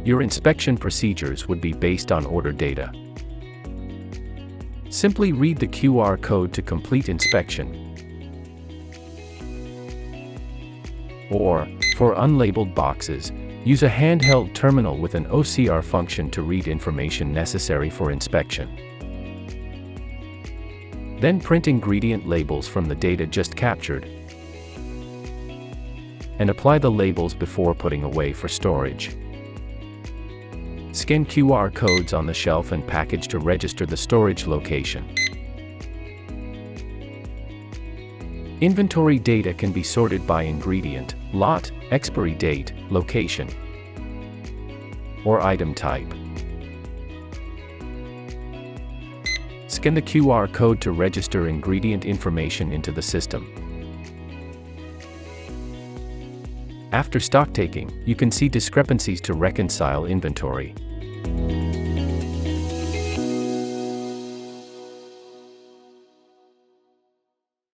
Your inspection procedures would be based on order data. Simply read the QR code to complete inspection. Or, for unlabeled boxes, use a handheld terminal with an OCR function to read information necessary for inspection. Then print ingredient labels from the data just captured, and apply the labels before putting away for storage. Scan QR codes on the shelf and package to register the storage location. Inventory data can be sorted by ingredient, lot, expiry date, location, or item type. Scan the QR code to register ingredient information into the system. After stocktaking, you can see discrepancies to reconcile inventory.